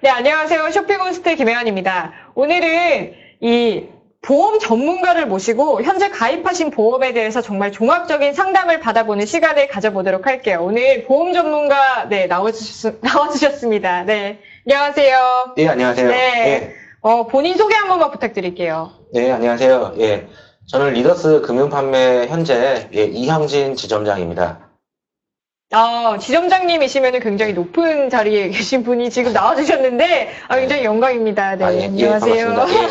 네, 안녕하세요. 쇼핑몬스터 김혜원입니다. 오늘은 이 보험 전문가를 모시고 현재 가입하신 보험에 대해서 정말 종합적인 상담을 받아보는 시간을 가져보도록 할게요. 오늘 보험 전문가 나와주셨습니다. 네, 안녕하세요. 네, 안녕하세요. 네, 예. 본인 소개 한 번만 부탁드릴게요. 네, 안녕하세요. 예. 저는 리더스 금융판매 현재 이형진 지점장입니다. 지점장님이시면 굉장히 높은 자리에 계신 분이 지금 나와주셨는데, 굉장히 영광입니다. 네, 예, 안녕하세요. 반갑습니다. 예,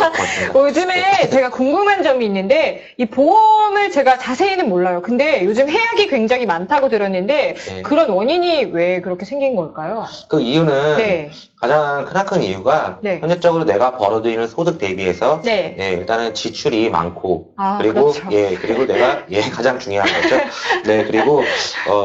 고맙습니다. 요즘에 제가 궁금한 점이 있는데, 이 보험을 제가 자세히는 몰라요. 근데 요즘 해약이 굉장히 많다고 들었는데, 네. 그런 원인이 왜 그렇게 생긴 걸까요? 그 이유는 네. 가장 크나큰 이유가 네. 현실적으로 내가 벌어들이는 소득 대비해서 네. 일단은 지출이 많고 그리고 그렇죠. 그리고 내가 가장 중요한 거죠. 네, 그리고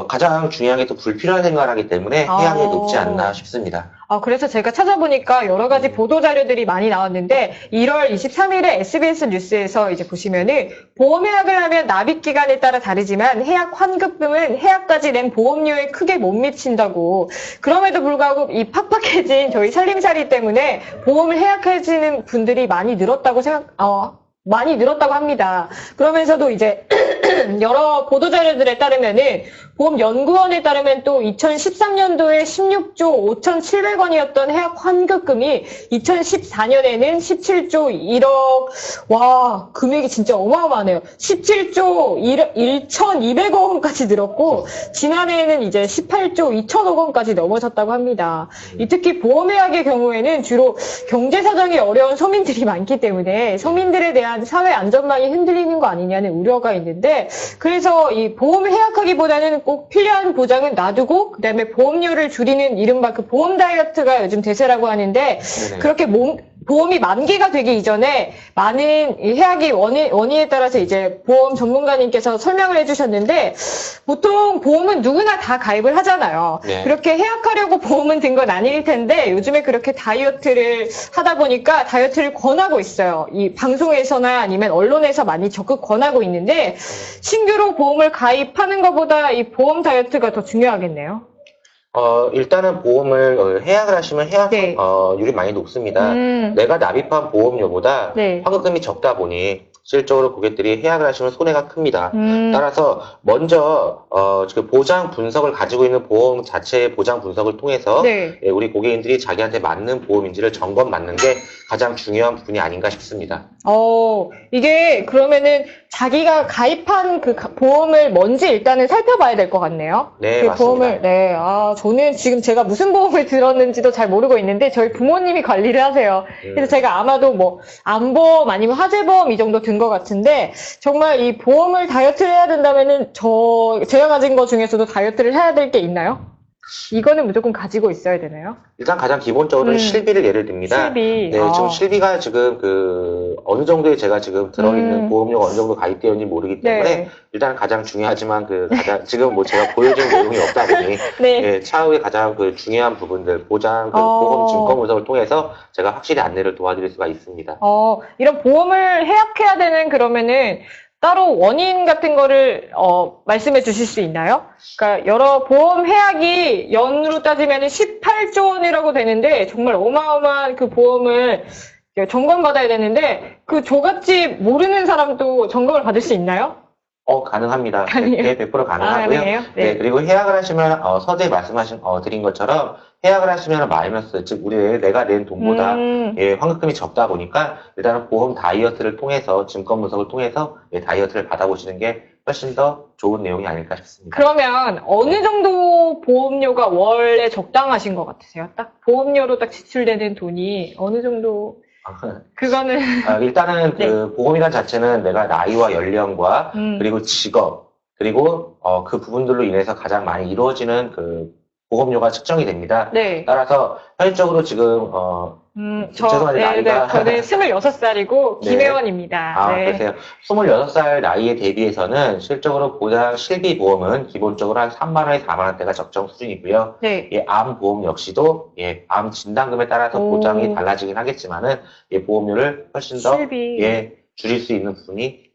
가장 중요한 게 또 불필요한 생각을 하기 때문에 해약이 높지 않나 싶습니다. 그래서 제가 찾아보니까 여러 가지 보도 자료들이 많이 나왔는데 1월 23일에 SBS 뉴스에서 이제 보시면은 보험 해약을 하면 납입 기간에 따라 다르지만 해약 환급금은 해약까지 낸 보험료에 크게 못 미친다고. 그럼에도 불구하고 이 팍팍해진 저희 살림살이 때문에 보험을 해약해지는 분들이 많이 늘었다고 많이 늘었다고 합니다. 그러면서도 이제 여러 보도자료들에 따르면은 보험연구원에 따르면 또 2013년도에 16조 5,700원이었던 해약 환급금이 2014년에는 17조 1억, 와, 금액이 진짜 어마어마하네요. 17조 1,200억 원까지 늘었고, 지난해에는 이제 18조 2천억 원까지 넘어섰다고 합니다. 특히 보험해약의 경우에는 주로 경제 사정이 어려운 서민들이 많기 때문에 서민들에 대한 사회 안전망이 흔들리는 거 아니냐는 우려가 있는데, 그래서 이 보험을 해약하기보다는 꼭 필요한 보장은 놔두고 그다음에 보험료를 줄이는 이른바 그 보험 다이어트가 요즘 대세라고 하는데 네네. 그렇게 보험이 만기가 되기 이전에 많은 이 해약이 원인에 따라서 이제 보험 전문가님께서 설명을 해주셨는데 보통 보험은 누구나 다 가입을 하잖아요. 네. 그렇게 해약하려고 보험은 든 건 아닐 텐데 요즘에 그렇게 다이어트를 하다 보니까 다이어트를 권하고 있어요. 이 방송에서나 아니면 언론에서 많이 적극 권하고 있는데 신규로 보험을 가입하는 것보다 이 보험 다이어트가 더 중요하겠네요. 일단은 보험을 해약을 하시면 네. 해약률이 많이 높습니다. 내가 납입한 보험료보다 네. 환급금이 적다 보니 실질적으로 고객들이 해약을 하시면 손해가 큽니다. 따라서 먼저 그 보장 분석을 가지고 있는 보험 자체의 보장 분석을 통해서 네. 우리 고객님들이 자기한테 맞는 보험인지를 점검 맞는 게 가장 중요한 부분이 아닌가 싶습니다. 이게 그러면은 자기가 가입한 그 보험을 뭔지 일단은 살펴봐야 될 것 같네요. 네, 그 맞습니다. 저는 지금 제가 무슨 보험을 들었는지도 잘 모르고 있는데 저희 부모님이 관리를 하세요. 그래서 제가 아마도 뭐 안보험 아니면 화재보험 이 정도 든 것 같은데 정말 이 보험을 다이어트를 해야 된다면은 제가 가진 것 중에서도 다이어트를 해야 될 게 있나요? 이거는 무조건 가지고 있어야 되나요? 일단 가장 기본적으로는 실비를 예를 듭니다. 실비. 네, 지금 실비가 지금 어느 정도의 제가 지금 들어있는 보험료가 어느 정도 가입되어 있는지 모르기 때문에 네. 일단 가장 중요하지만 지금 뭐 제가 보여준 내용이 없다 보니 네. 차후에 가장 중요한 부분들 보장 보험 증권 분석을 통해서 제가 확실히 안내를 도와드릴 수가 있습니다. 이런 보험을 해약해야 되는 그러면은 따로 원인 같은 거를 말씀해 주실 수 있나요? 그러니까 여러 보험 해약이 연으로 따지면 18조 원이라고 되는데 정말 어마어마한 그 보험을 점검받아야 되는데 그 조갑집 모르는 사람도 점검을 받을 수 있나요? 가능합니다. 아니에요? 100% 가능하고요. 가능해요? 네. 네. 그리고 해약을 하시면, 서두에 드린 것처럼, 해약을 하시면 마이너스, 즉, 내가 낸 돈보다, 환급금이 적다 보니까, 일단은 보험 다이어트를 통해서, 증권 분석을 통해서, 다이어트를 받아보시는 게 훨씬 더 좋은 내용이 아닐까 싶습니다. 그러면 어느 정도 보험료가 월에 적당하신 것 같으세요? 딱 보험료로 딱 지출되는 돈이 어느 정도? 그거는 일단은 네. 보험이란 자체는 내가 나이와 연령과 그리고 직업 그리고 그 부분들로 인해서 가장 많이 이루어지는 보험료가 측정이 됩니다. 네. 따라서 현실적으로 지금 죄송한데 나이가 저는 26살이고 네. 김혜원입니다. 네. 그러세요. 26살 나이에 대비해서는 실적으로 보장 실비 보험은 기본적으로 한 3만 원에서 4만 원대가 적정 수준이고요. 네. 암 보험 역시도 암 진단금에 따라서 보장이 달라지긴 하겠지만은 보험료를 훨씬 더 실비. 줄일 수 있는 부분이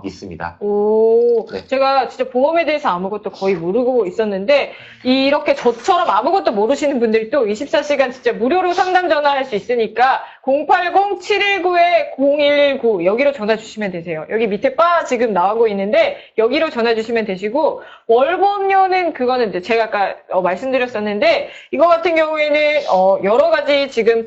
있습니다. 오, 네. 제가 진짜 보험에 대해서 아무것도 거의 모르고 있었는데, 이렇게 저처럼 아무것도 모르시는 분들이 또 24시간 진짜 무료로 상담 전화할 수 있으니까, 080-719-0119, 여기로 전화 주시면 되세요. 여기 밑에 바 지금 나오고 있는데, 여기로 전화 주시면 되시고, 월보험료는 그거는 이제 제가 아까 말씀드렸었는데, 이거 같은 경우에는, 여러 가지 지금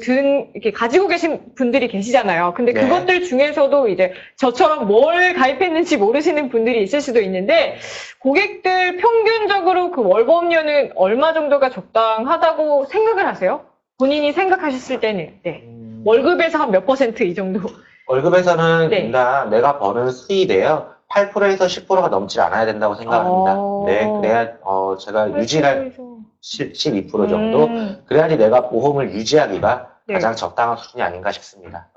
이렇게 가지고 계신 분들이 계시잖아요. 근데 네. 그것들 중에서도 이제 저처럼 뭘 가입했는지 모르시는 분들이 있을 수도 있는데, 고객들 평균적으로 그 월보험료는 얼마 정도가 적당하다고 생각을 하세요? 본인이 생각하셨을 때는, 네. 월급에서 한 몇 % 이 정도? 월급에서는 네. 일단 내가 버는 수입에요. 8%에서 10%가 넘지 않아야 된다고 생각합니다. 네, 그래야 제가 유지할 12% 정도? 그래야지 내가 보험을 유지하기가 네. 가장 적당한 수준이 아닌가 싶습니다.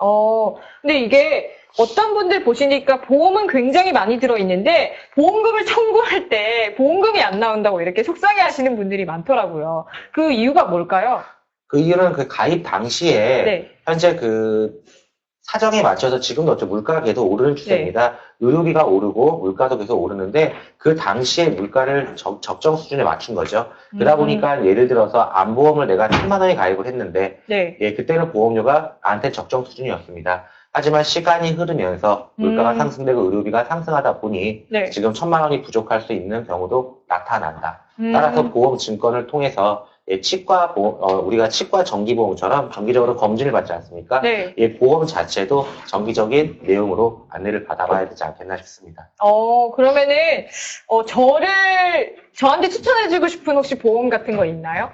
근데 이게 어떤 분들 보시니까 보험은 굉장히 많이 들어있는데 보험금을 청구할 때 보험금이 안 나온다고 이렇게 속상해 하시는 분들이 많더라고요. 그 이유가 뭘까요? 그 이유는 그 가입 당시에 네. 현재 그 사정에 맞춰서 지금도 어차피 물가가 계속 오르는 추세입니다. 의료비가 오르고 물가도 계속 오르는데 그 당시에 물가를 적정 수준에 맞춘 거죠. 그러다 보니까 예를 들어서 암보험을 내가 10만 원에 가입을 했는데 네. 예, 그때는 보험료가 나한테 적정 수준이었습니다. 하지만 시간이 흐르면서 물가가 상승되고 의료비가 상승하다 보니 네. 지금 1,000만 원이 부족할 수 있는 경우도 나타난다. 따라서 보험 증권을 통해서 예, 치과 보험, 우리가 치과 정기보험처럼 정기적으로 검진을 받지 않습니까? 네. 예, 보험 자체도 정기적인 내용으로 안내를 받아봐야 되지 않겠나 싶습니다. 그러면은, 저한테 추천해주고 싶은 혹시 보험 같은 거 있나요?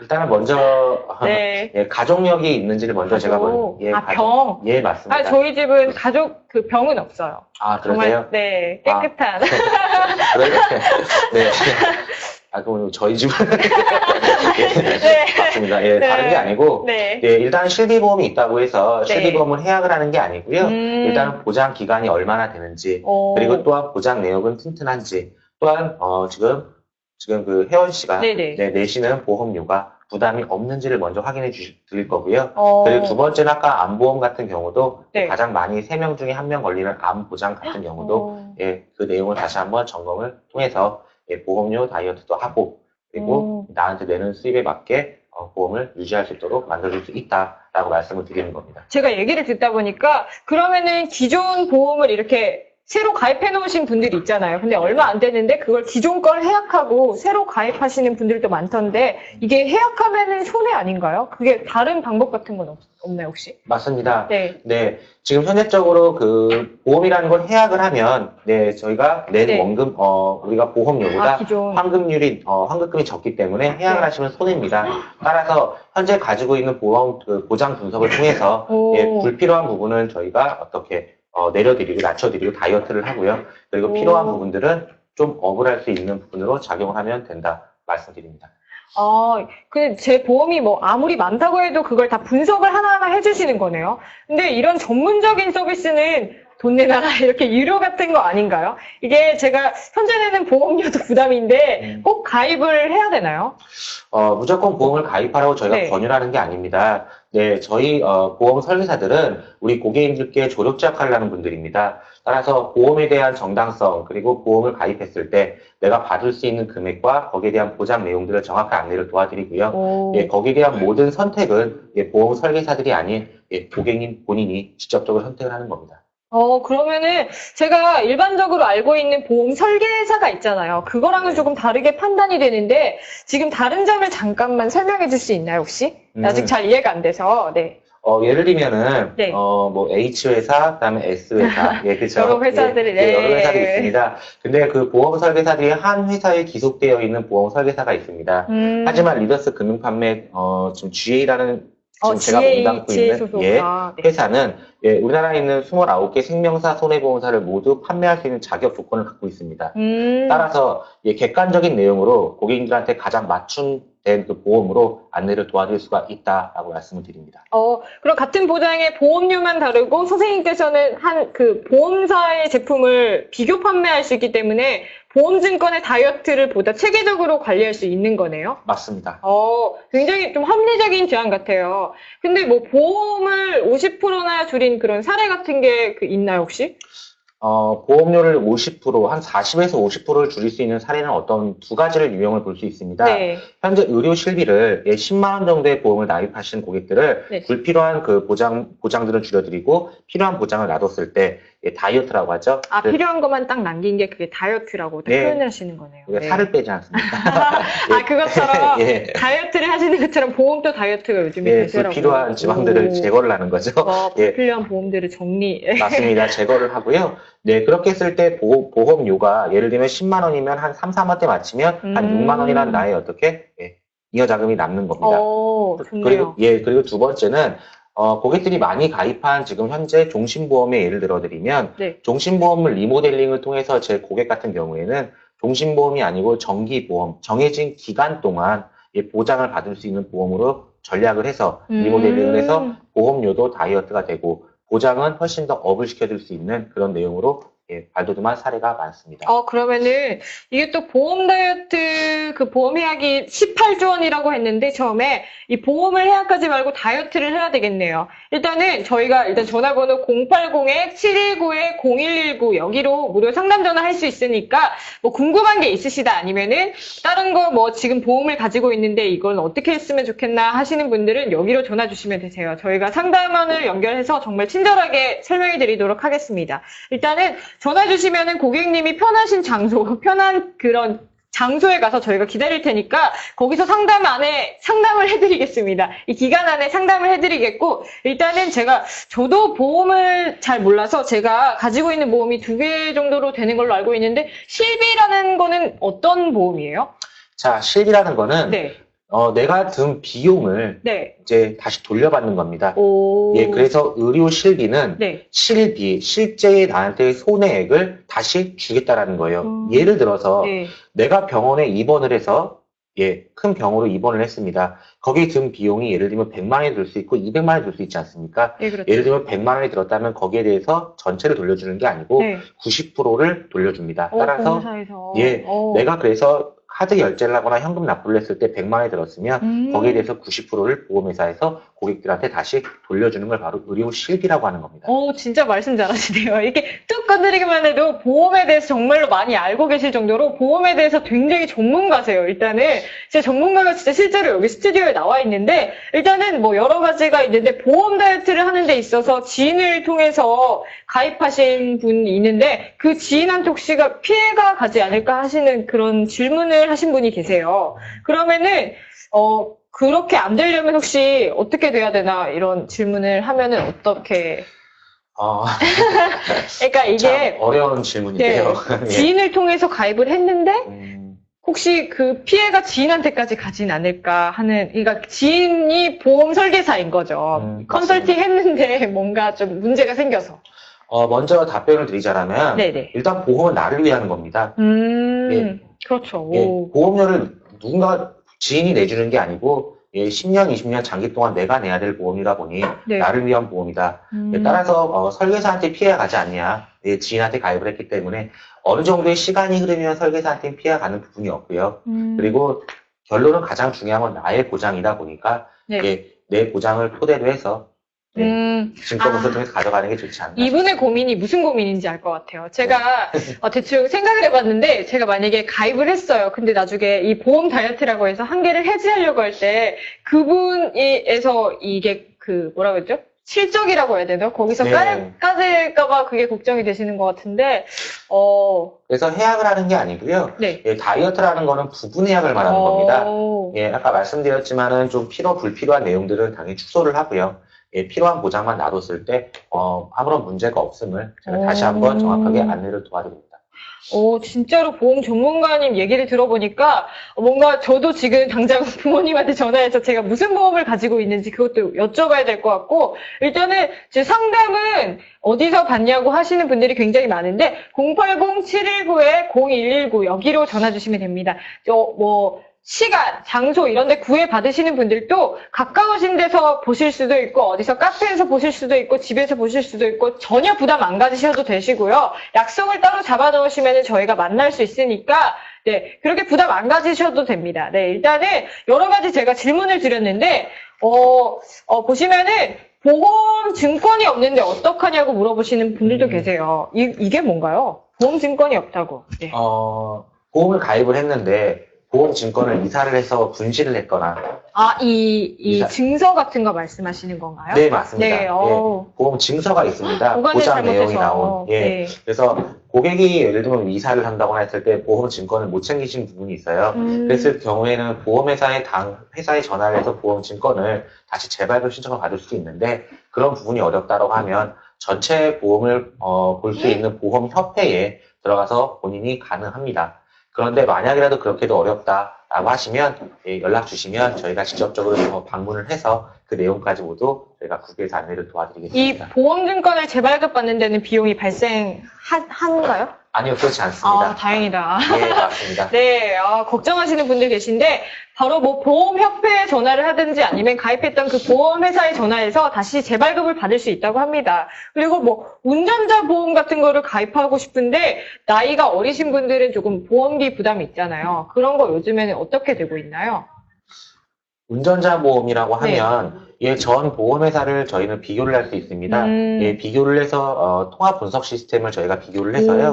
일단은 먼저, 네. 예, 가족력이 있는지를 먼저 제가 병. 예, 맞습니다. 저희 집은 병은 없어요. 아, 그러세요? 정말, 네, 깨끗한. 네. 그럼 저희 집은. 네. 맞습니다. 예, 네. 다른 게 아니고. 네. 예, 일단 실비보험이 있다고 해서 네. 실비보험을 해약을 하는 게 아니고요. 일단은 보장 기간이 얼마나 되는지, 그리고 또한 보장 내역은 튼튼한지, 또한, 지금 그 혜원 씨가 네네. 내시는 보험료가 부담이 없는지를 먼저 확인해 드릴 거고요. 어. 그리고 두 번째는 아까 암보험 같은 경우도 네. 가장 많이 3명 중에 1명 걸리는 암 보장 같은 경우도 예, 그 내용을 다시 한번 점검을 통해서 예, 보험료 다이어트도 하고 그리고 나한테 내는 수입에 맞게 보험을 유지할 수 있도록 만들어줄 수 있다라고 말씀을 드리는 겁니다. 제가 얘기를 듣다 보니까 그러면은 기존 보험을 이렇게 새로 가입해 놓으신 분들이 있잖아요. 근데 얼마 안 됐는데 그걸 기존 걸 해약하고 새로 가입하시는 분들도 많던데 이게 해약하면은 손해 아닌가요? 그게 다른 방법 같은 건 없나요, 혹시? 맞습니다. 네. 네. 지금 현재적으로 그 보험이라는 걸 해약을 하면 네, 저희가 낸 네. 원금 우리가 보험료보다 기존. 환급금이 적기 때문에 해약을 하시면 손해입니다. 따라서 현재 가지고 있는 보험 그 보장 분석을 통해서 예, 불필요한 부분은 저희가 어떻게 내려드리고 낮춰드리고 다이어트를 하고요. 그리고 필요한 부분들은 좀 억울할 수 있는 부분으로 작용을 하면 된다 말씀드립니다. 제 보험이 아무리 많다고 해도 그걸 다 분석을 하나하나 해주시는 거네요. 근데 이런 전문적인 서비스는 돈 내놔라 이렇게 유료 같은 거 아닌가요? 이게 제가 현재 내는 보험료도 부담인데 꼭 가입을 해야 되나요? 무조건 보험을 가입하라고 저희가 네. 권유하는 게 아닙니다. 네, 저희 보험 설계사들은 우리 고객님들께 조력제 역할을 하는 분들입니다. 따라서 보험에 대한 정당성 그리고 보험을 가입했을 때 내가 받을 수 있는 금액과 거기에 대한 보장 내용들을 정확한 안내를 도와드리고요. 예, 거기에 대한 모든 선택은 예, 보험 설계사들이 아닌 예, 고객님 본인이 직접적으로 선택을 하는 겁니다. 그러면은 제가 일반적으로 알고 있는 보험 설계사가 있잖아요. 그거랑은 조금 다르게 판단이 되는데 지금 다른 점을 잠깐만 설명해 줄 수 있나요, 혹시? 아직 잘 이해가 안 돼서. 네. 예를 들면은, 네. H회사, 그다음에 S회사. 예, 그죠. 여러 회사들이, 예, 여러 회사들이 있습니다. 근데 그 보험 설계사들이 한 회사에 기속되어 있는 보험 설계사가 있습니다. 하지만 리더스 금융판매, 지금 GA라는 지금 제가 몸담고 있는 예, 회사는 예, 우리나라에 있는 29개 생명사 손해보험사를 모두 판매할 수 있는 자격 조건을 갖고 있습니다. 따라서 예, 객관적인 내용으로 고객님들한테 가장 맞춤된 그 보험으로 안내를 도와드릴 수가 있다라고 말씀을 드립니다. 그럼 같은 보장의 보험료만 다르고 선생님께서는 그 보험사의 제품을 비교 판매할 수 있기 때문에 보험증권의 다이어트를 보다 체계적으로 관리할 수 있는 거네요? 맞습니다. 굉장히 좀 합리적인 제안 같아요. 근데 보험을 50%나 줄인 그런 사례 같은 게 있나요, 혹시? 보험료를 50%, 한 40에서 50%를 줄일 수 있는 사례는 어떤 두 가지를 유형을 볼 수 있습니다. 네. 현재 의료 실비를 10만 원 정도의 보험을 나입하신 고객들을 네. 불필요한 그 보장들은 줄여드리고 필요한 보장을 놔뒀을 때 다이어트라고 하죠. 아, 필요한 것만 딱 남긴 게 그게 다이어트라고 딱 네. 표현하시는 거네요. 우리가 네. 살을 빼지 않습니까? 아, 그것처럼 예. 다이어트를 하시는 것처럼 보험도 다이어트가 요즘에 예, 대세라고. 불필요한 지방들을 제거를 하는 거죠. 예. 불필요한 보험들을 정리. 맞습니다. 제거를 하고요. 네, 그렇게 했을 때 보험료가 예를 들면 10만 원이면 한 3, 4만 대 맞추면 한 6만 원이라는 나에 어떻게 잉여 자금이 남는 겁니다. 좋네요. 그리고 두 번째는 고객들이 많이 가입한 지금 현재 종신보험에 예를 들어 드리면 네. 종신보험을 리모델링을 통해서 제 고객 같은 경우에는 종신보험이 아니고 정기보험, 정해진 기간 동안 보장을 받을 수 있는 보험으로 전략을 해서 리모델링을 해서 보험료도 다이어트가 되고 보장은 훨씬 더 업을 시켜줄 수 있는 그런 내용으로 발돋움한 사례가 많습니다. 그러면은 이게 또 보험 다이어트 그 보험 해약이 18조 원이라고 했는데 처음에 이 보험을 해약하지 말고 다이어트를 해야 되겠네요. 일단은 저희가 일단 전화번호 080-719-0119 여기로 무료 상담 전화할 수 있으니까 뭐 궁금한 게 있으시다 아니면은 다른 거 뭐 지금 보험을 가지고 있는데 이건 어떻게 했으면 좋겠나 하시는 분들은 여기로 전화 주시면 되세요. 저희가 상담원을 연결해서 정말 친절하게 설명해 드리도록 하겠습니다. 일단은 전화 주시면은 고객님이 편하신 장소, 편한 그런 장소에 가서 저희가 기다릴 테니까 거기서 상담을 해드리겠습니다. 이 기간 안에 상담을 해드리겠고 일단은 저도 보험을 잘 몰라서 제가 가지고 있는 보험이 2개 정도로 되는 걸로 알고 있는데 실비라는 거는 어떤 보험이에요? 자, 실비라는 거는 네. 내가 든 비용을 네. 이제 다시 돌려받는 겁니다. 오. 예, 그래서 의료 실비는 네. 실제 나한테 손해액을 다시 주겠다라는 거예요. 예를 들어서 네. 내가 병원에 입원을 해서 큰 병으로 입원을 했습니다. 거기에 든 비용이 예를 들면 100만 원이 들 수 있고 200만 원이 들 수 있지 않습니까? 네, 그렇죠. 예를 들면 100만 원이 들었다면 거기에 대해서 전체를 돌려주는 게 아니고 네. 90%를 돌려줍니다. 따라서 보험사에서. 내가 그래서 카드 결제를 하거나 현금 납부를 했을 때 100만 원이 들었으면 거기에 대해서 90%를 보험회사에서 고객들한테 다시 돌려주는 걸 바로 의료 실비라고 하는 겁니다. 진짜 말씀 잘하시네요. 이렇게 뚝 건드리기만 해도 보험에 대해서 정말로 많이 알고 계실 정도로 보험에 대해서 굉장히 전문가세요. 일단은 진짜 전문가가 진짜 실제로 여기 스튜디오에 나와 있는데 일단은 뭐 여러 가지가 있는데 보험 다이어트를 하는 데 있어서 지인을 통해서 가입하신 분이 있는데 그 지인한테 혹시 피해가 가지 않을까 하시는 그런 질문을 하신 분이 계세요. 그러면은 그렇게 안 되려면 혹시 어떻게 돼야 되나 이런 질문을 하면은 어떻게? 그러니까 이게 어려운 질문인데요. 네, 지인을 통해서 가입을 했는데 혹시 그 피해가 지인한테까지 가진 않을까 하는, 그러니까 지인이 보험 설계사인 거죠. 컨설팅 했는데 뭔가 좀 문제가 생겨서. 먼저 답변을 드리자면 네네. 일단 보험은 나를 위한 겁니다. 그렇죠. 보험료를 누군가 지인이 내주는 게 아니고 10년, 20년 장기 동안 내가 내야 될 보험이다 보니 네. 나를 위한 보험이다. 따라서 설계사한테 피해가 가지 않냐. 지인한테 가입을 했기 때문에 어느 정도의 시간이 흐르면 설계사한테는 피해가 가는 부분이 없고요. 그리고 결론은 가장 중요한 건 나의 보장이다 보니까 네. 내 보장을 토대로 해서 증권문서를 통해서 가져가는 게 좋지 않나. 이분의 고민이 무슨 고민인지 알 것 같아요. 제가 대충 생각을 해봤는데 제가 만약에 가입을 했어요. 근데 나중에 이 보험 다이어트라고 해서 한 개를 해지하려고 할 때 그분에서 이게 뭐라고 했죠? 실적이라고 해야 되나? 거기서 까질까봐 그게 걱정이 되시는 것 같은데 그래서 해약을 하는 게 아니고요. 네. 다이어트라는 거는 부분 해약을 말하는 겁니다. 아까 말씀드렸지만은 좀 불필요한 내용들은 당연히 축소를 하고요. 필요한 보장만 놔뒀을 때 아무런 문제가 없음을 제가 다시 한번 정확하게 안내를 도와드립니다. 진짜로 보험 전문가님 얘기를 들어보니까 뭔가 저도 지금 당장 부모님한테 전화해서 제가 무슨 보험을 가지고 있는지 그것도 여쭤봐야 될 것 같고 일단은 제 상담은 어디서 받냐고 하시는 분들이 굉장히 많은데 080-719-0119 여기로 전화 주시면 됩니다. 시간, 장소 이런 데 구애받으시는 분들도 가까우신 데서 보실 수도 있고 어디서 카페에서 보실 수도 있고 집에서 보실 수도 있고 전혀 부담 안 가지셔도 되시고요. 약속을 따로 잡아 놓으시면 저희가 만날 수 있으니까 그렇게 부담 안 가지셔도 됩니다. 일단은 여러 가지 제가 질문을 드렸는데 보시면은 보험 증권이 없는데 어떡하냐고 물어보시는 분들도 계세요. 이게 뭔가요? 보험 증권이 없다고. 네. 보험을 가입을 했는데 보험 증권을 이사를 해서 분실을 했거나 이 이사- 증서 같은 거 말씀하시는 건가요? 네, 맞습니다. 네, 예, 보험 증서가 있습니다. 보관을 보장 내용이 잘못해서. 나온. 예. 네. 그래서 고객이 예를 들면 이사를 한다거나 했을 때 보험 증권을 못 챙기신 부분이 있어요. 그랬을 경우에는 보험회사에 회사에 전화를 해서 보험 증권을 다시 재발급 신청을 받을 수 있는데 그런 부분이 어렵다고 하면 전체 보험을 볼 수 있는 보험협회에 들어가서 본인이 가능합니다. 그런데 만약이라도 그렇게도 어렵다라고 하시면 연락 주시면 저희가 직접적으로 방문을 해서 그 내용까지 모두 저희가 국외에서 안내를 이 도와드리겠습니다. 보험증권을 재발급 받는 데는 비용이 발생하는가요? 아니요, 그렇지 않습니다. 다행이다. 네, 맞습니다. 네, 걱정하시는 분들 계신데, 바로 뭐 보험협회에 전화를 하든지 아니면 가입했던 그 보험회사에 전화해서 다시 재발급을 받을 수 있다고 합니다. 그리고 뭐 운전자 보험 같은 거를 가입하고 싶은데, 나이가 어리신 분들은 조금 보험비 부담이 있잖아요. 그런 거 요즘에는 어떻게 되고 있나요? 운전자 보험이라고 하면 전 보험회사를 저희는 비교를 할 수 있습니다. 비교를 해서 통합 분석 시스템을 저희가 비교를 해서요.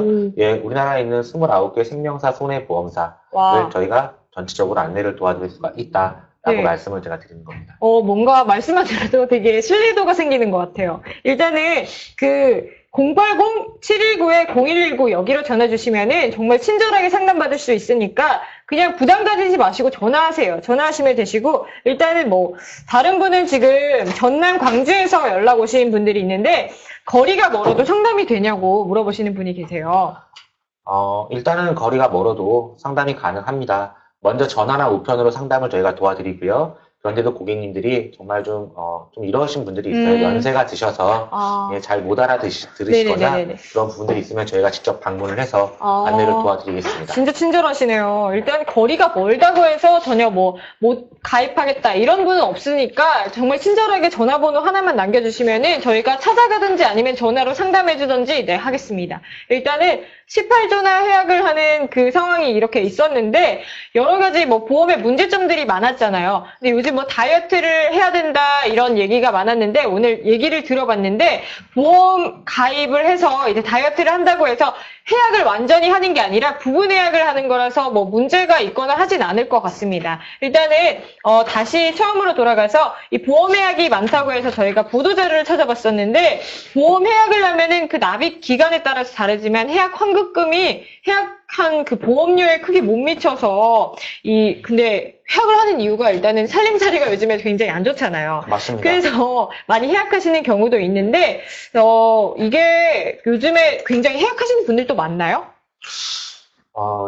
우리나라에 있는 29개 생명사 손해보험사를 와. 저희가 전체적으로 안내를 도와드릴 수가 있다라고 네. 말씀을 제가 드리는 겁니다. 뭔가 말씀만 들어도 되게 신뢰도가 생기는 것 같아요. 일단은 080-719-0119 여기로 전화 주시면은 정말 친절하게 상담받을 수 있으니까 그냥 부담 가지지 마시고 전화하세요. 전화하시면 되시고 일단은 뭐 다른 분은 지금 전남 광주에서 연락 오신 분들이 있는데 거리가 멀어도 상담이 되냐고 물어보시는 분이 계세요. 일단은 거리가 멀어도 상담이 가능합니다. 먼저 전화나 우편으로 상담을 저희가 도와드리고요. 그런데도 고객님들이 정말 좀 이러신 분들이 있어요. 연세가 드셔서 잘 못 알아들으시거나 네네네네. 그런 부분들이 있으면 저희가 직접 방문을 해서 안내를 도와드리겠습니다. 진짜 친절하시네요. 일단 거리가 멀다고 해서 전혀 못 가입하겠다 이런 분은 없으니까 정말 친절하게 전화번호 하나만 남겨주시면은 저희가 찾아가든지 아니면 전화로 상담해주든지 네 하겠습니다. 일단은 18조나 해약을 하는 그 상황이 이렇게 있었는데 여러 가지 뭐 보험의 문제점들이 많았잖아요. 근데 요즘 뭐 다이어트를 해야 된다 이런 얘기가 많았는데 오늘 얘기를 들어봤는데 보험 가입을 해서 이제 다이어트를 한다고 해서 해약을 완전히 하는 게 아니라 부분 해약을 하는 거라서 뭐 문제가 있거나 하진 않을 것 같습니다. 일단은 다시 처음으로 돌아가서 이 보험 해약이 많다고 해서 저희가 보도자료를 찾아봤었는데 보험 해약을 하면은 그 납입 기간에 따라서 다르지만 해약 환급금이 해약한 그 보험료에 크게 못 미쳐서 근데 해약을 하는 이유가 일단은 살림살이가 요즘에 굉장히 안 좋잖아요. 맞습니다. 그래서 많이 해약하시는 경우도 있는데 이게 요즘에 굉장히 해약하시는 분들도 많나요?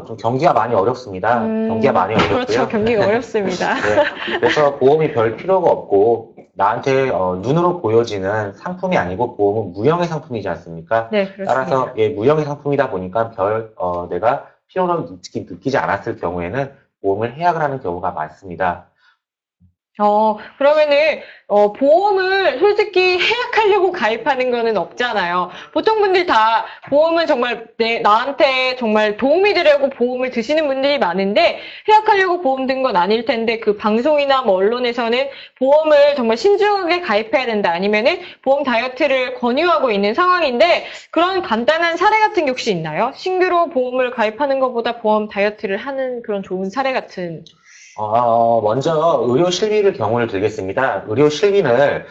좀 경기가 많이 어렵습니다. 경기가 많이 어렵고요. 그렇죠. 경기가 어렵습니다. 네, 그래서 보험이 별 필요가 없고 나한테 눈으로 보여지는 상품이 아니고 보험은 무형의 상품이지 않습니까? 네, 그렇습니다. 따라서 무형의 상품이다 보니까 내가 필요를 느끼지 않았을 경우에는 보험을 해약을 하는 경우가 많습니다. 그러면은, 보험을 솔직히 해약하려고 가입하는 거는 없잖아요. 보통 분들 다 보험은 정말 나한테 정말 도움이 되려고 보험을 드시는 분들이 많은데, 해약하려고 보험 든 건 아닐 텐데, 그 방송이나 뭐 언론에서는 보험을 정말 신중하게 가입해야 된다. 아니면은 보험 다이어트를 권유하고 있는 상황인데, 그런 간단한 사례 같은 게 혹시 있나요? 신규로 보험을 가입하는 것보다 보험 다이어트를 하는 그런 좋은 사례 같은. 먼저 의료 실비를 경우를 들겠습니다. 의료 실비는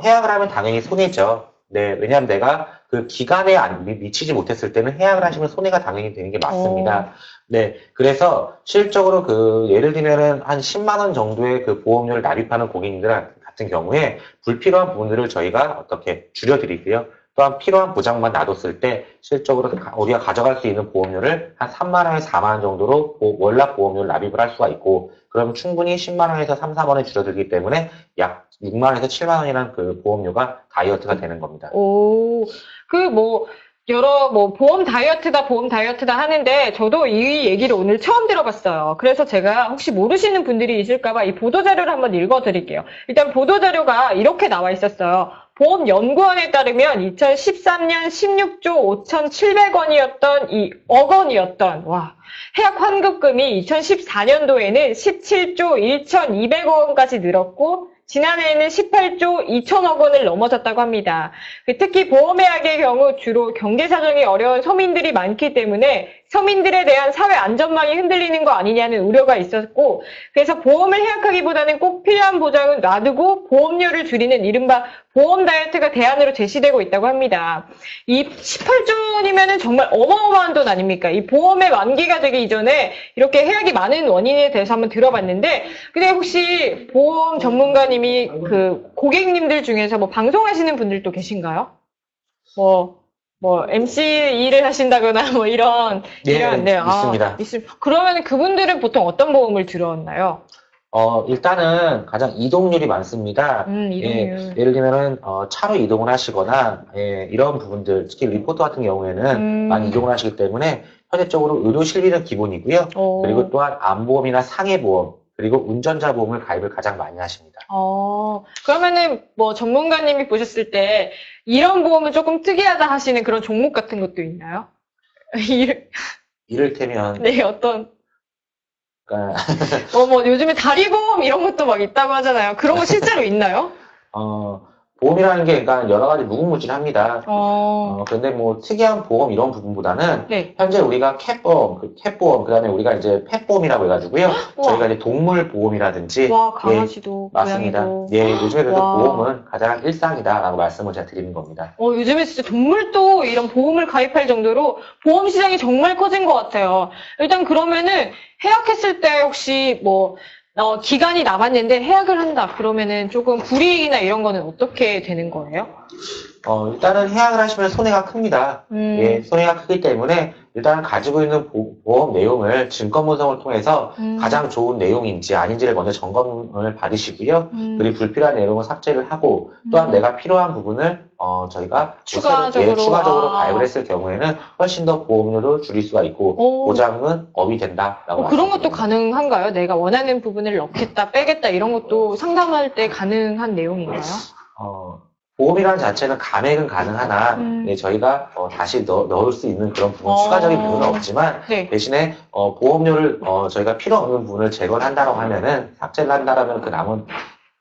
해약을 하면 당연히 손해죠. 네, 왜냐하면 내가 그 기간에 미치지 못했을 때는 해약을 하시면 손해가 당연히 되는 게 맞습니다. 네, 그래서 실질적으로 예를 들면은 한 10만 원 정도의 그 보험료를 납입하는 고객님들 같은 경우에 불필요한 부분들을 저희가 어떻게 줄여드리고요. 또한 필요한 보장만 놔뒀을 때 실적으로 우리가 가져갈 수 있는 보험료를 한 3만 원에서 4만 원 정도로 월납 보험료를 납입을 할 수가 있고 그럼 충분히 10만 원에서 3, 4만 원이 줄어들기 때문에 약 6만 원에서 7만 원이라는 그 보험료가 다이어트가 되는 겁니다. 보험 다이어트다 하는데, 저도 이 얘기를 오늘 처음 들어봤어요. 그래서 제가 혹시 모르시는 분들이 있을까봐 이 보도자료를 한번 읽어드릴게요. 일단 보도자료가 이렇게 나와 있었어요. 보험연구원에 따르면 2013년 16조 5,700원이었던 억 원이었던, 해약 환급금이 2014년도에는 17조 1,200억 원까지 늘었고, 지난해에는 18조 2천억 원을 넘어섰다고 합니다. 특히 보험회학의 경우 주로 경제 사정이 어려운 서민들이 많기 때문에 서민들에 대한 사회 안전망이 흔들리는 거 아니냐는 우려가 있었고, 그래서 보험을 해약하기보다는 꼭 필요한 보장은 놔두고 보험료를 줄이는 이른바 보험 다이어트가 대안으로 제시되고 있다고 합니다. 이 18조 원이면은 정말 어마어마한 돈 아닙니까? 이 보험의 만기가 되기 이전에 이렇게 해약이 많은 원인에 대해서 한번 들어봤는데, 근데 혹시 보험 전문가님이 그 고객님들 중에서 뭐 방송하시는 분들도 계신가요? MC 일을 하신다거나 뭐 이런 네, 있습니다. 그러면 그분들은 보통 어떤 보험을 들었나요? 일단은 가장 이동률이 많습니다. 이동률. 예를 들면은, 차로 이동을 하시거나, 이런 부분들, 특히 리포터 같은 경우에는 많이 이동을 하시기 때문에, 현실적으로 의료 실비는 기본이고요. 그리고 또한 암보험이나 상해보험, 그리고 운전자 보험을 가입을 가장 많이 하십니다. 그러면은 뭐 전문가님이 보셨을 때, 이런 보험은 조금 특이하다 하시는 그런 종목 같은 것도 있나요? 이를테면, 네, 어떤? 그러니까 요즘에 다리보험 이런 것도 막 있다고 하잖아요. 그런 거 실제로 있나요? 보험이라는 게 그러니까 여러 가지 무궁무진합니다. 그런데 뭐 특이한 보험 이런 부분보다는 네. 현재 우리가 캣보험, 그다음에 우리가 이제 펫보험이라고 해가지고요. 저희가 이제 동물 보험이라든지 강아지도, 맞습니다. 고양이도. 요즘에 그래서 보험은 가장 일상이다라고 말씀을 제가 드리는 겁니다. 요즘에 진짜 동물도 이런 보험을 가입할 정도로 보험 시장이 정말 커진 것 같아요. 일단 그러면은 해약했을 때 혹시 기간이 남았는데 해약을 한다. 그러면은 조금 불이익이나 이런 거는 어떻게 되는 거예요? 일단은 해약을 하시면 손해가 큽니다. 손해가 크기 때문에 일단은 가지고 있는 보험 내용을 증권 분석을 통해서 가장 좋은 내용인지 아닌지를 먼저 점검을 받으시고요. 그리고 불필요한 내용을 삭제를 하고 또한 내가 필요한 부분을 저희가 추가적으로 가입을 했을 경우에는 훨씬 더 보험료를 줄일 수가 있고 보장은 업이 된다라고 그런 것도 가능한가요? 내가 원하는 부분을 넣겠다, 빼겠다 이런 것도 상담할 때 가능한 내용인가요? 보험이라는 자체는 감액은 가능하나 저희가 다시 넣을 수 있는 그런 부분, 추가적인 부분은 없지만 대신에 보험료를 저희가 필요 없는 부분을 제거를 한다고 하면은 삭제를 한다라면 그 남은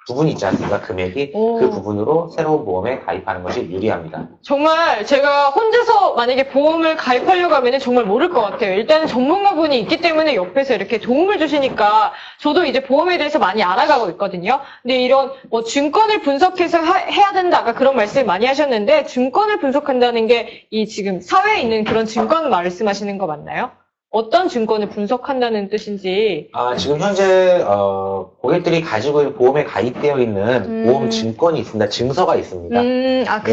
부분이 있지 않습니까? 금액이 그 부분으로 새로운 보험에 가입하는 것이 유리합니다. 정말 제가 혼자서 만약에 보험을 가입하려고 하면 정말 모를 것 같아요. 일단은 전문가분이 있기 때문에 옆에서 이렇게 도움을 주시니까 저도 이제 보험에 대해서 많이 알아가고 있거든요. 근데 이런 증권을 분석해서 해야 된다. 아까 그런 말씀 많이 하셨는데 증권을 분석한다는 게 이 지금 사회에 있는 그런 증권 말씀하시는 거 맞나요? 어떤 증권을 분석한다는 뜻인지. 지금 현재 고객들이 가지고 있는 보험에 가입되어 있는 보험 증권이 있습니다. 증서가 있습니다.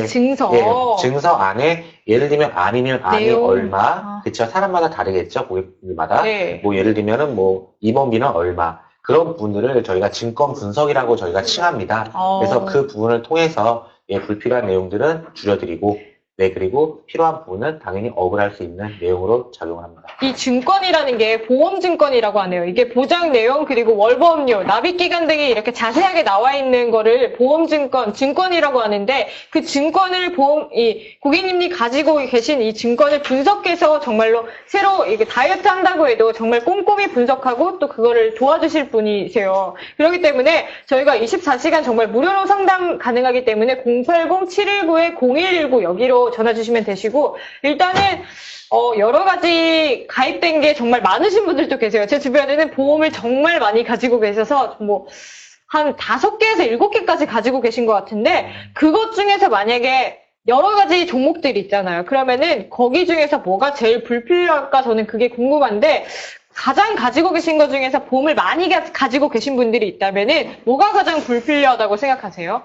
증서. 증서 안에 예를 들면 암이면 암이 얼마, 그쵸? 사람마다 다르겠죠, 고객들마다. 뭐 예를 들면은 뭐 임원비는 얼마. 그런 부분들을 저희가 증권 분석이라고 저희가 칭합니다. 그래서 그 부분을 통해서 불필요한 내용들은 줄여드리고 그리고 필요한 부분은 당연히 업을 할 수 있는 내용으로 작용을 합니다. 이 증권이라는 게 보험증권이라고 하네요. 이게 보장 내용 그리고 월보험료, 납입기간 등이 이렇게 자세하게 나와 있는 거를 보험증권, 증권이라고 하는데 그 증권을 고객님이 가지고 계신 이 증권을 분석해서 정말로 새로 이게 다이어트 한다고 해도 정말 꼼꼼히 분석하고 또 그거를 도와주실 분이세요. 그렇기 때문에 저희가 24시간 정말 무료로 상담 가능하기 때문에 080-719-0119 여기로 전화 주시면 되시고 일단은 여러 가지 가입된 게 정말 많으신 분들도 계세요. 제 주변에는 보험을 정말 많이 가지고 계셔서 한 5개에서 7개까지 가지고 계신 것 같은데 그것 중에서 만약에 여러 가지 종목들이 있잖아요. 그러면은 거기 중에서 뭐가 제일 불필요할까 저는 그게 궁금한데 가장 가지고 계신 것 중에서 보험을 많이 가지고 계신 분들이 있다면은 뭐가 가장 불필요하다고 생각하세요?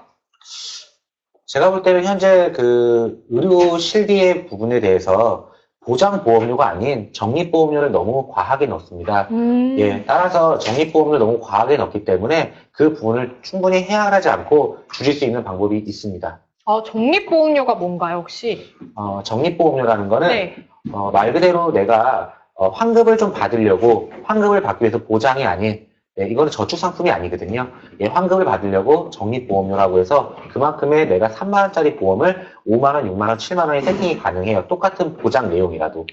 제가 볼 때는 현재 그 의료 실비의 부분에 대해서 보장 보험료가 아닌 적립보험료를 너무 과하게 넣습니다. 따라서 적립보험료를 너무 과하게 넣기 때문에 그 부분을 충분히 해약을 하지 않고 줄일 수 있는 방법이 있습니다. 적립보험료가 뭔가요, 혹시? 적립보험료라는 거는 말 그대로 내가 환급을 좀 받으려고 환급을 받기 위해서 보장이 아닌 이거는 저축상품이 아니거든요. 환급을 받으려고 적립보험료라고 해서 그만큼의 내가 3만 원짜리 보험을 5만 원, 6만 원, 7만 원에 세팅이 가능해요. 똑같은 보장 내용이라도.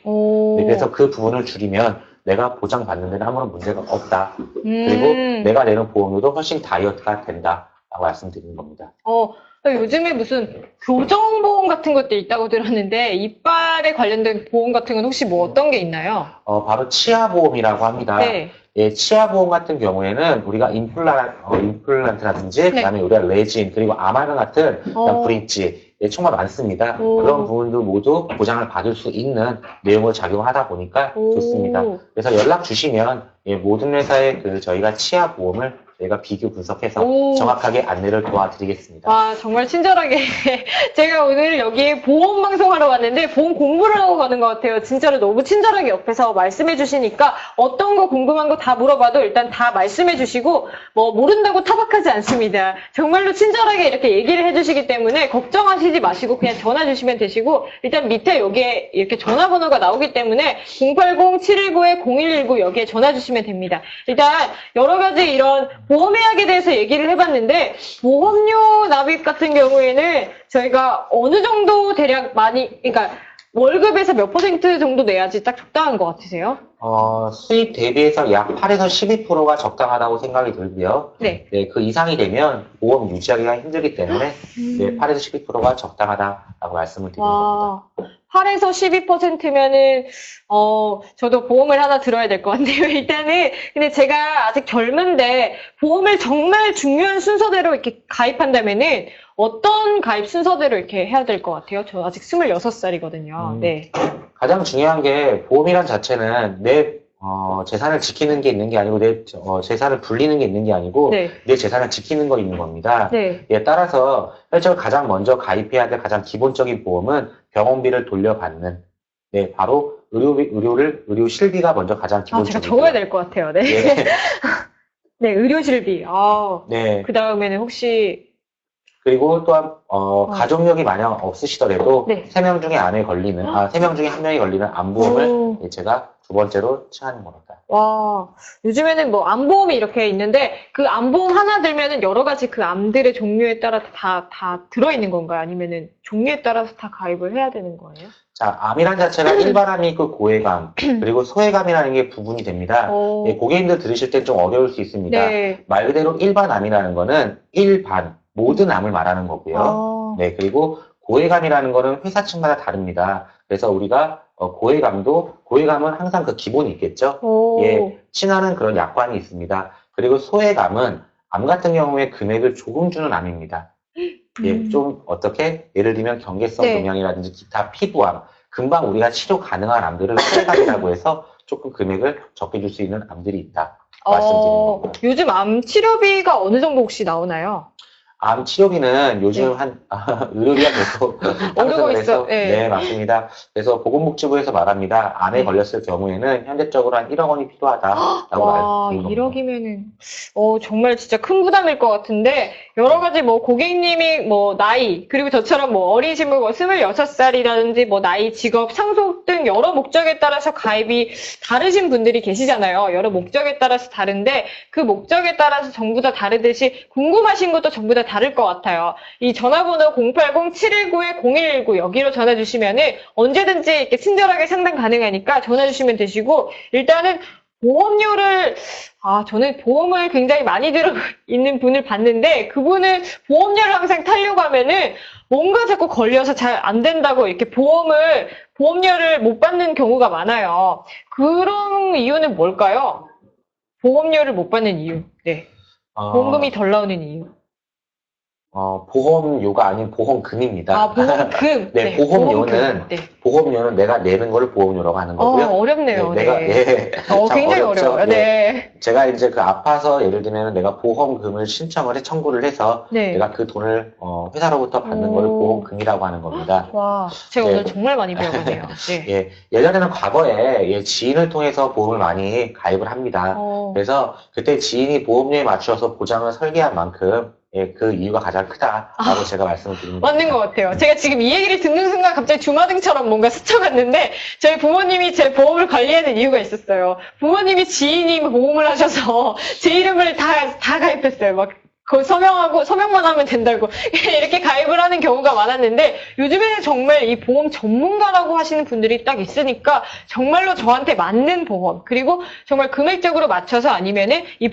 그래서 그 부분을 줄이면 내가 보장받는 데는 아무런 문제가 없다. 그리고 내가 내는 보험료도 훨씬 다이어트가 된다. 말씀드리는 겁니다. 요즘에 무슨 교정보험 같은 것도 있다고 들었는데, 이빨에 관련된 보험 같은 건 혹시 뭐 어떤 게 있나요? 바로 치아보험이라고 합니다. 네. 예, 치아보험 같은 경우에는 우리가 임플란트라든지, 네. 그다음에 우리가 레진, 그리고 아말감 같은 브릿지, 예, 정말 많습니다. 그런 부분들 모두 보장을 받을 수 있는 내용을 작용하다 보니까 좋습니다. 그래서 연락 주시면, 예, 모든 회사의 저희가 치아보험을 저희가 비교 분석해서 정확하게 안내를 도와드리겠습니다. 와, 정말 친절하게. 제가 오늘 여기에 보험 방송하러 왔는데 보험 공부를 하고 가는 것 같아요. 진짜로 너무 친절하게 옆에서 말씀해 주시니까 어떤 거 궁금한 거 다 물어봐도 일단 다 말씀해 주시고 뭐 모른다고 타박하지 않습니다. 정말로 친절하게 이렇게 얘기를 해 주시기 때문에 걱정하시지 마시고 그냥 전화 주시면 되시고 일단 밑에 여기에 이렇게 전화번호가 나오기 때문에 080-719-0119 여기에 전화 주시면 됩니다. 일단 여러 가지 이런 보험예약에 대해서 얘기를 해봤는데 보험료 납입 같은 경우에는 저희가 어느 정도 대략 그러니까 월급에서 몇 % 정도 내야지 딱 적당한 것 같으세요? 수입 대비해서 약 8에서 12%가 적당하다고 생각이 들고요. 네. 네, 그 이상이 되면 보험 유지하기가 힘들기 때문에 네, 8에서 12%가 적당하다라고 말씀을 드리는 겁니다. 8에서 12%면은, 저도 보험을 하나 들어야 될 것 같네요. 일단은, 근데 제가 아직 젊은데, 보험을 정말 중요한 순서대로 이렇게 가입한다면은, 어떤 가입 순서대로 이렇게 해야 될 것 같아요? 저 아직 26살이거든요. 네. 가장 중요한 게, 보험이란 자체는 내 재산을 지키는 게 있는 게 아니고 내 재산을 불리는 게 있는 게 아니고 네. 내 재산을 지키는 거 있는 겁니다. 네. 예, 따라서 혈전 가장 먼저 가입해야 될 가장 기본적인 보험은 병원비를 돌려받는 네, 바로 의료 실비가 먼저 가장 기본적이고요. 제가 적어야 될 것 같아요. 네. 예. 네, 의료 실비. 네. 그 다음에는 혹시 그리고 또한 가족력이 만약 없으시더라도 네. 3명 중에 안에 걸리는 3명 중에 1명이 걸리는 암보험을 예, 제가 두 번째로 칭하는 겁니다. 와, 요즘에는 뭐 암보험이 이렇게 있는데 그 암보험 하나 들면은 여러 가지 그 암들의 종류에 따라 다 들어있는 건가요? 아니면은 종류에 따라서 다 가입을 해야 되는 거예요? 자, 암이란 자체가 일반암이 있고 고해감, 그리고 소해감이라는 게 구분이 됩니다. 예, 고객님들 들으실 땐 좀 어려울 수 있습니다. 네. 말 그대로 일반암이라는 거는 모든 암을 말하는 거고요. 네, 그리고 고해감이라는 거는 회사 층마다 다릅니다. 그래서 우리가 고해감은 항상 그 기본이 있겠죠. 예, 친하는 그런 약관이 있습니다. 그리고 소해감은 암 같은 경우에 금액을 조금 주는 암입니다. 예, 좀 예를 들면 경계성 네. 동양이라든지 기타 피부암, 금방 우리가 치료 가능한 암들을 소해감이라고 해서 조금 금액을 적게 줄 수 있는 암들이 있다. 말씀드리는 겁니다. 요즘 암 치료비가 어느 정도 혹시 나오나요? 암 치료비는 요즘 의료비가 계속 오르고 있어. 네, 맞습니다. 그래서 보건복지부에서 말합니다. 암에 걸렸을 경우에는 현재적으로 한 1억 원이 필요하다라고 말씀드린 겁니다. 1억이면은 정말 진짜 큰 부담일 것 같은데 여러 가지 뭐 고객님이 뭐 나이 그리고 저처럼 뭐 어린 친구 뭐 26살이라든지 뭐 나이, 직업, 상속 등 여러 목적에 따라서 가입이 다르신 분들이 계시잖아요. 여러 목적에 따라서 다른데 그 목적에 따라서 전부 다 다르듯이 궁금하신 것도 전부 다 다를 것 같아요. 이 전화번호 080-719-0119 여기로 전화 주시면은 언제든지 이렇게 친절하게 상담 가능하니까 전화 주시면 되시고 일단은 보험료를 저는 보험을 굉장히 많이 들어 있는 분을 봤는데 그분은 보험료를 항상 타려고 하면은 뭔가 자꾸 걸려서 잘 안 된다고 이렇게 보험료를 못 받는 경우가 많아요. 그런 이유는 뭘까요? 보험료를 못 받는 이유. 네. 보험금이 덜 나오는 이유. 보험료가 아닌 보험금입니다. 보험금. 네, 보험료는 네. 보험료는 내가 내는 걸 보험료라고 하는 거고요. 어렵네요. 네, 참 굉장히 어렵죠. 어려워요. 네. 제가 이제 아파서 예를 들면 내가 보험금을 청구를 해서 네. 내가 그 돈을 회사로부터 받는 걸 보험금이라고 하는 겁니다. 와, 제가 오늘 정말 많이 배워가네요. 네. 예, 예전에는 과거에 지인을 통해서 보험을 많이 가입을 합니다. 그래서 그때 지인이 보험료에 맞추어서 보장을 설계한 만큼 그 이유가 가장 크다라고 제가 말씀을 드립니다. 맞는 것 같아요. 제가 지금 이 얘기를 듣는 순간 갑자기 주마등처럼 뭔가 스쳐갔는데 저희 부모님이 제 보험을 관리하는 이유가 있었어요. 부모님이 지인이 보험을 하셔서 제 이름을 다 가입했어요. 막 서명만 하면 된다고 이렇게 가입을 하는 경우가 많았는데 요즘에는 정말 이 보험 전문가라고 하시는 분들이 딱 있으니까 정말로 저한테 맞는 보험 그리고 정말 금액적으로 맞춰서 아니면은 이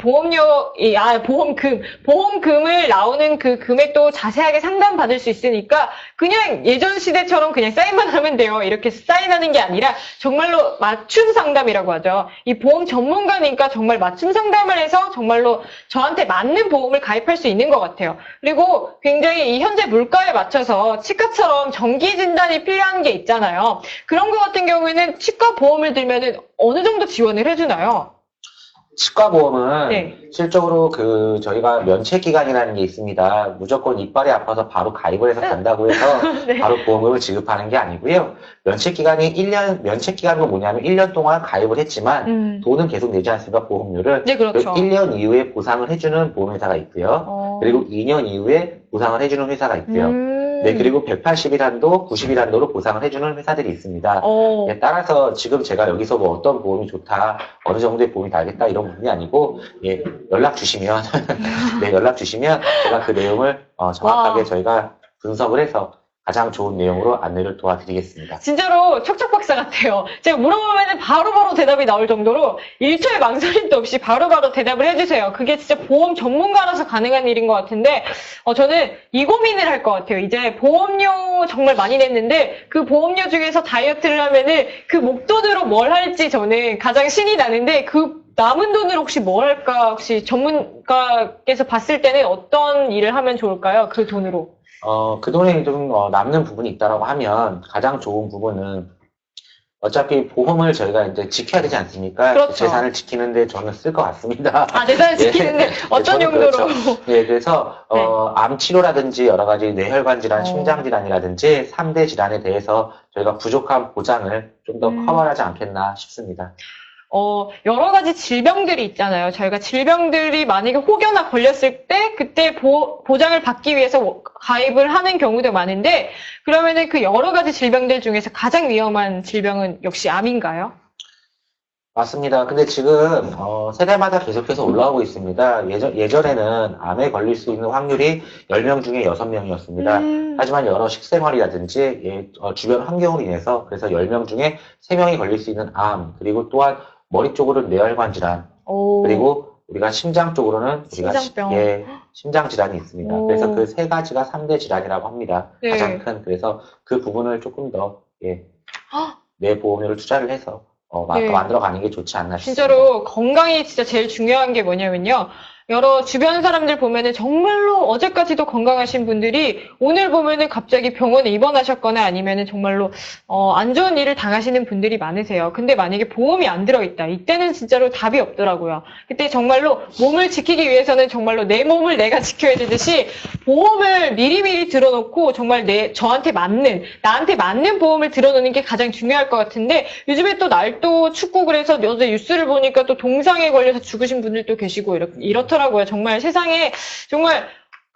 보험금을 나오는 그 금액도 자세하게 상담받을 수 있으니까 그냥 예전 시대처럼 그냥 사인만 하면 돼요. 이렇게 사인하는 게 아니라 정말로 맞춤 상담이라고 하죠. 이 보험 전문가니까 정말 맞춤 상담을 해서 정말로 저한테 맞는 보험을 가입할 수 있는 것 같아요. 그리고 굉장히 이 현재 물가에 맞춰서 치과처럼 정기 진단이 필요한 게 있잖아요. 그런 것 같은 경우에는 치과 보험을 들면은 어느 정도 지원을 해주나요? 치과 보험은 네. 실적으로 저희가 면책 기간이라는 게 있습니다. 무조건 이빨이 아파서 바로 가입을 해서 간다고 해서 네. 바로 보험금을 지급하는 게 아니고요. 면책 기간은 1년 동안 가입을 했지만 돈은 계속 내지 않습니까? 보험료를. 네, 그렇죠. 1년 이후에 보상을 해주는 보험회사가 있고요. 그리고 2년 이후에 보상을 해주는 회사가 있고요. 네, 그리고 180일한도, 90일한도로 보상을 해주는 회사들이 있습니다. 네, 따라서 지금 제가 여기서 뭐 어떤 보험이 좋다, 어느 정도의 보험이 나겠다 이런 부분이 아니고, 예, 연락 주시면, 네, 연락 주시면 제가 그 내용을 정확하게 저희가 분석을 해서 가장 좋은 내용으로 안내를 도와드리겠습니다. 진짜로 척척박사 같아요. 제가 물어보면 바로바로 대답이 나올 정도로 1초의 망설임도 없이 바로바로 대답을 해주세요. 그게 진짜 보험 전문가라서 가능한 일인 것 같은데 저는 이 고민을 할 것 같아요. 이제 보험료 정말 많이 냈는데 그 보험료 중에서 다이어트를 하면은 그 목돈으로 뭘 할지 저는 가장 신이 나는데 그 남은 돈으로 혹시 뭘 할까? 혹시 전문가께서 봤을 때는 어떤 일을 하면 좋을까요? 그 돈으로. 그 돈에 좀 남는 부분이 있다라고 하면 가장 좋은 부분은 어차피 보험을 저희가 이제 지켜야 되지 않습니까? 그렇죠. 재산을 지키는데 저는 쓸 것 같습니다. 아, 재산을 지키는데 어떤 용도로? 그렇죠. 네, 그래서 암 치료라든지 여러 가지 뇌혈관 질환, 심장 질환이라든지 3대 질환에 대해서 저희가 부족한 보장을 좀 더 커버하지 않겠나 싶습니다. 여러 가지 질병들이 있잖아요. 저희가 질병들이 만약에 혹여나 걸렸을 때 그때 보장을 받기 위해서 가입을 하는 경우도 많은데 그러면은 그 여러 가지 질병들 중에서 가장 위험한 질병은 역시 암인가요? 맞습니다. 근데 지금 세대마다 계속해서 올라오고 있습니다. 예전에는 암에 걸릴 수 있는 확률이 10명 중에 6명이었습니다. 하지만 여러 식생활이라든지 주변 환경으로 인해서 그래서 10명 중에 3명이 걸릴 수 있는 암, 그리고 또한 머리 쪽으로는 뇌혈관 질환, 그리고 우리가 심장 쪽으로는 우리가 심장병. 심장 질환이 있습니다. 그래서 그 세 가지가 3대 질환이라고 합니다. 네. 가장 큰. 그래서 그 부분을 조금 더 내 보험료를 투자를 해서 만들어가는 게 좋지 않나 싶습니다. 진짜로 건강이 진짜 제일 중요한 게 뭐냐면요. 여러 주변 사람들 보면은 정말로 어제까지도 건강하신 분들이 오늘 보면은 갑자기 병원에 입원하셨거나 아니면은 정말로 안 좋은 일을 당하시는 분들이 많으세요. 근데 만약에 보험이 안 들어있다. 이때는 진짜로 답이 없더라고요. 그때 정말로 몸을 지키기 위해서는 정말로 내 몸을 내가 지켜야 되듯이 보험을 미리미리 들어놓고 정말 나한테 맞는 보험을 들어놓는 게 가장 중요할 것 같은데 요즘에 또 날도 춥고 그래서 어제 뉴스를 보니까 또 동상에 걸려서 죽으신 분들도 계시고 이렇더라고요. 정말 세상에 정말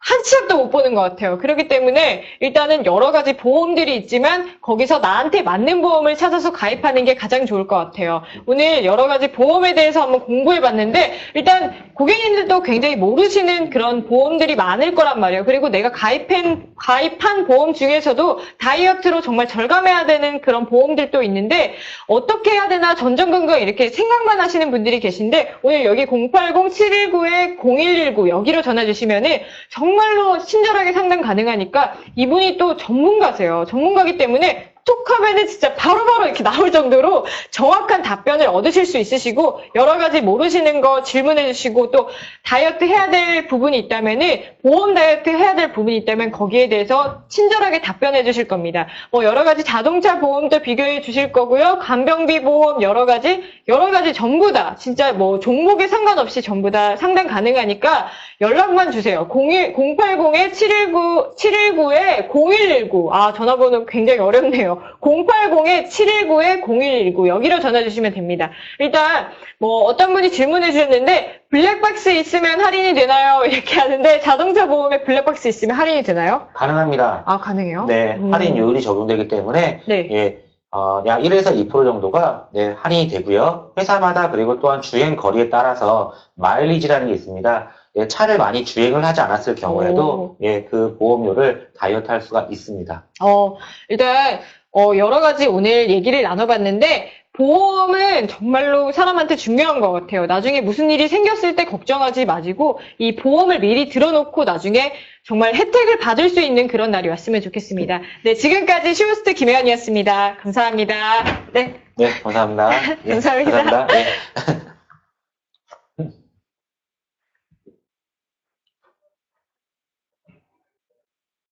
한 치 앞도 못 보는 것 같아요. 그렇기 때문에 일단은 여러 가지 보험들이 있지만 거기서 나한테 맞는 보험을 찾아서 가입하는 게 가장 좋을 것 같아요. 오늘 여러 가지 보험에 대해서 한번 공부해봤는데 일단 고객님들도 굉장히 모르시는 그런 보험들이 많을 거란 말이에요. 그리고 내가 가입한 보험 중에서도 다이어트로 정말 절감해야 되는 그런 보험들도 있는데 어떻게 해야 되나 전전긍긍 이렇게 생각만 하시는 분들이 계신데 오늘 여기 080-719-0119 여기로 전화 주시면은 정말로 친절하게 상담 가능하니까 이분이 또 전문가세요. 전문가기 때문에 톡 하면은 진짜 바로바로 이렇게 나올 정도로 정확한 답변을 얻으실 수 있으시고 여러 가지 모르시는 거 질문해 주시고 또 다이어트 해야 될 부분이 있다면은 보험 다이어트 해야 될 부분이 있다면 거기에 대해서 친절하게 답변해 주실 겁니다. 여러 가지 자동차 보험도 비교해 주실 거고요. 간병비 보험 여러 가지 전부 다 진짜 종목에 상관없이 전부 다 상담 가능하니까 연락만 주세요. 080-719-0119 전화번호 굉장히 어렵네요. 080-719-0119 여기로 전화 주시면 됩니다. 일단 어떤 분이 질문해 주셨는데 블랙박스 있으면 할인이 되나요? 이렇게 하는데 자동차 보험에 블랙박스 있으면 할인이 되나요? 가능합니다. 아, 가능해요? 네, 할인율이 적용되기 때문에 네. 약 1에서 2% 정도가 할인이 되고요. 회사마다 그리고 또한 주행 거리에 따라서 마일리지라는 게 있습니다. 예, 차를 많이 주행을 하지 않았을 경우에도 오. 예, 그 보험료를 다이어트 할 수가 있습니다. 일단, 여러 가지 오늘 얘기를 나눠봤는데, 보험은 정말로 사람한테 중요한 것 같아요. 나중에 무슨 일이 생겼을 때 걱정하지 마시고, 이 보험을 미리 들어놓고 나중에 정말 혜택을 받을 수 있는 그런 날이 왔으면 좋겠습니다. 네, 지금까지 쇼호스트 김혜연이었습니다. 감사합니다. 네. 네, 감사합니다. 예, 감사합니다. 감사합니다. 예.